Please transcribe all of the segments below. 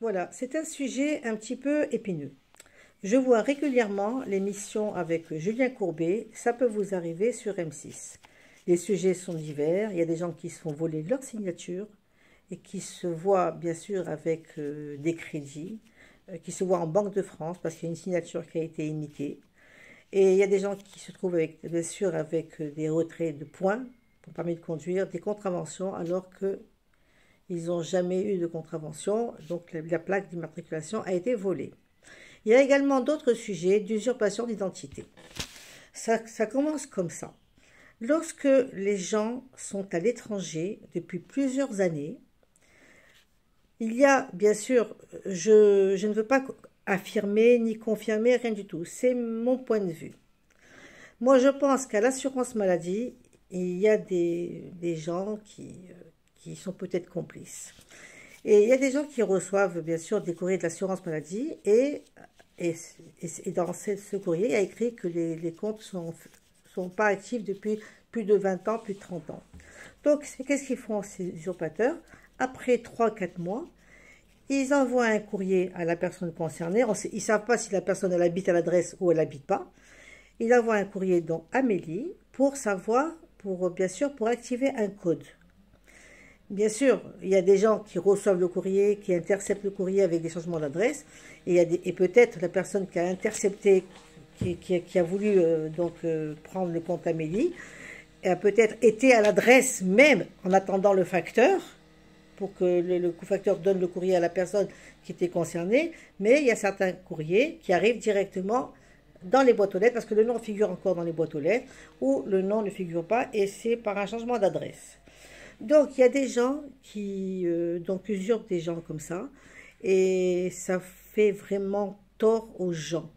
Voilà, c'est un sujet un petit peu épineux. Je vois régulièrement l'émission avec Julien Courbet, ça peut vous arriver sur M6. Les sujets sont divers, il y a des gens qui se font voler leur signature et qui se voient bien sûr avec des crédits, qui se voient en Banque de France parce qu'il y a une signature qui a été imitée. Et il y a des gens qui se trouvent avec, bien sûr avec des retraits de points pour permis de conduire, des contraventions alors que ils n'ont jamais eu de contravention, donc la plaque d'immatriculation a été volée. Il y a également d'autres sujets d'usurpation d'identité. Ça commence comme ça. Lorsque les gens sont à l'étranger depuis plusieurs années, il y a, bien sûr, je ne veux pas affirmer ni confirmer, rien du tout. C'est mon point de vue. Moi, je pense qu'à l'assurance maladie, il y a des gens qui sont peut-être complices. Et il y a des gens qui reçoivent, bien sûr, des courriers de l'assurance maladie et dans ce courrier, il y a écrit que les comptes sont pas actifs depuis plus de 20 ans, plus de 30 ans. Donc, qu'est-ce qu'ils font ces usurpateurs? Après 3 4 mois, ils envoient un courrier à la personne concernée. Ils ne savent pas si la personne elle habite à l'adresse ou elle n'habite pas. Ils envoient un courrier donc à Amélie pour savoir, bien sûr, pour activer un code. Bien sûr, il y a des gens qui reçoivent le courrier, qui interceptent le courrier avec des changements d'adresse, et peut-être la personne qui a intercepté, qui a voulu prendre le compte Amélie, a peut-être été à l'adresse même en attendant le facteur, pour que le facteur donne le courrier à la personne qui était concernée, mais il y a certains courriers qui arrivent directement dans les boîtes aux lettres, parce que le nom figure encore dans les boîtes aux lettres, ou le nom ne figure pas, et c'est par un changement d'adresse. Donc il y a des gens qui usurpent des gens comme ça, et ça fait vraiment tort aux gens.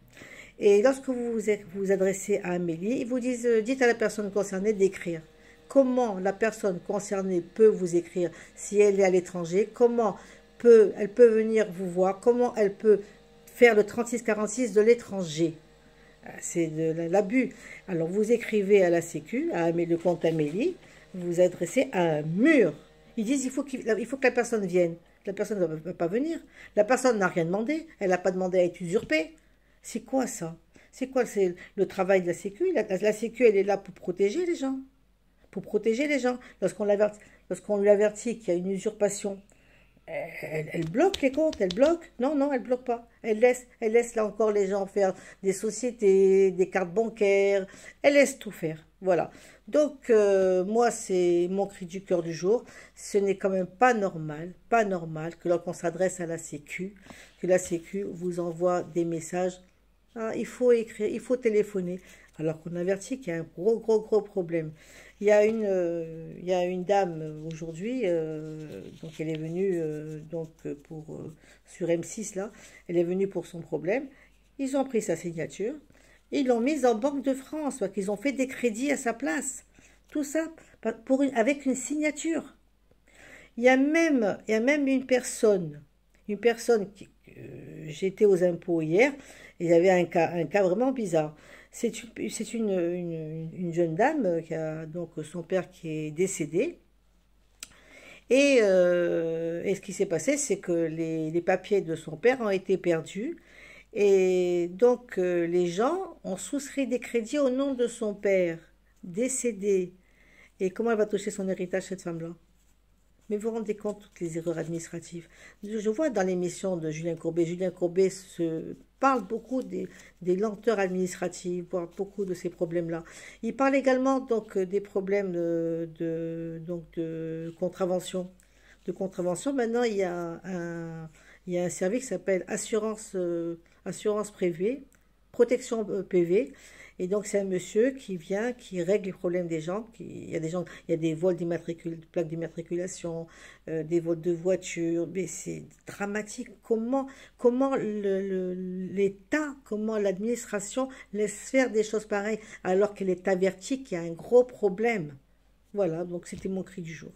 Et lorsque vous adressez à Amélie, ils vous disent, dites à la personne concernée d'écrire. Comment la personne concernée peut vous écrire si elle est à l'étranger? Comment elle peut venir vous voir? Comment elle peut faire le 3646 de l'étranger? C'est de l'abus. Alors vous écrivez à la Sécu, le compte Amélie, vous vous adressez à un mur. Ils disent il faut que la personne vienne. La personne ne va pas venir. La personne n'a rien demandé. Elle n'a pas demandé à être usurpée. C'est quoi ça? C'est quoi le travail de la Sécu? La Sécu, elle est là pour protéger les gens. Pour protéger les gens. Lorsqu'on lui avertit qu'il y a une usurpation, elle bloque les comptes, elle bloque. Non, non, elle bloque pas. Elle laisse là encore les gens faire des sociétés, des cartes bancaires. Elle laisse tout faire. Voilà. Donc, moi, c'est mon cri du cœur du jour. Ce n'est quand même pas normal que lorsqu'on s'adresse à la Sécu, que la Sécu vous envoie des messages. Ah, il faut écrire, il faut téléphoner. Alors qu'on avertit qu'il y a un gros problème. Il y a une dame aujourd'hui, donc elle est venue sur M6 là, elle est venue pour son problème. Ils ont pris sa signature, ils l'ont mise en Banque de France, parce qu'ils ont fait des crédits à sa place. Tout ça avec une signature. Il y a même une personne j'étais aux impôts hier, et il y avait un cas vraiment bizarre. C'est une jeune dame qui a donc son père qui est décédé. Et ce qui s'est passé, c'est que les papiers de son père ont été perdus. Et donc les gens ont souscrit des crédits au nom de son père décédé. Et comment elle va toucher son héritage, cette femme-là? Mais vous vous rendez compte toutes les erreurs administratives. Je vois dans l'émission de Julien Courbet parle beaucoup des lenteurs administratives, voire beaucoup de ces problèmes-là. Il parle également donc des problèmes de contravention. De contravention, maintenant il y a un service qui s'appelle assurance privée, protection PV. Et donc c'est un monsieur qui vient, qui règle les problèmes des gens. Il y a des vols plaques d'immatriculation, des vols de voitures, mais c'est dramatique. Comment l'État, comment l'administration laisse faire des choses pareilles alors qu'elle est avertie qu'il y a un gros problème. Voilà, donc c'était mon cri du jour.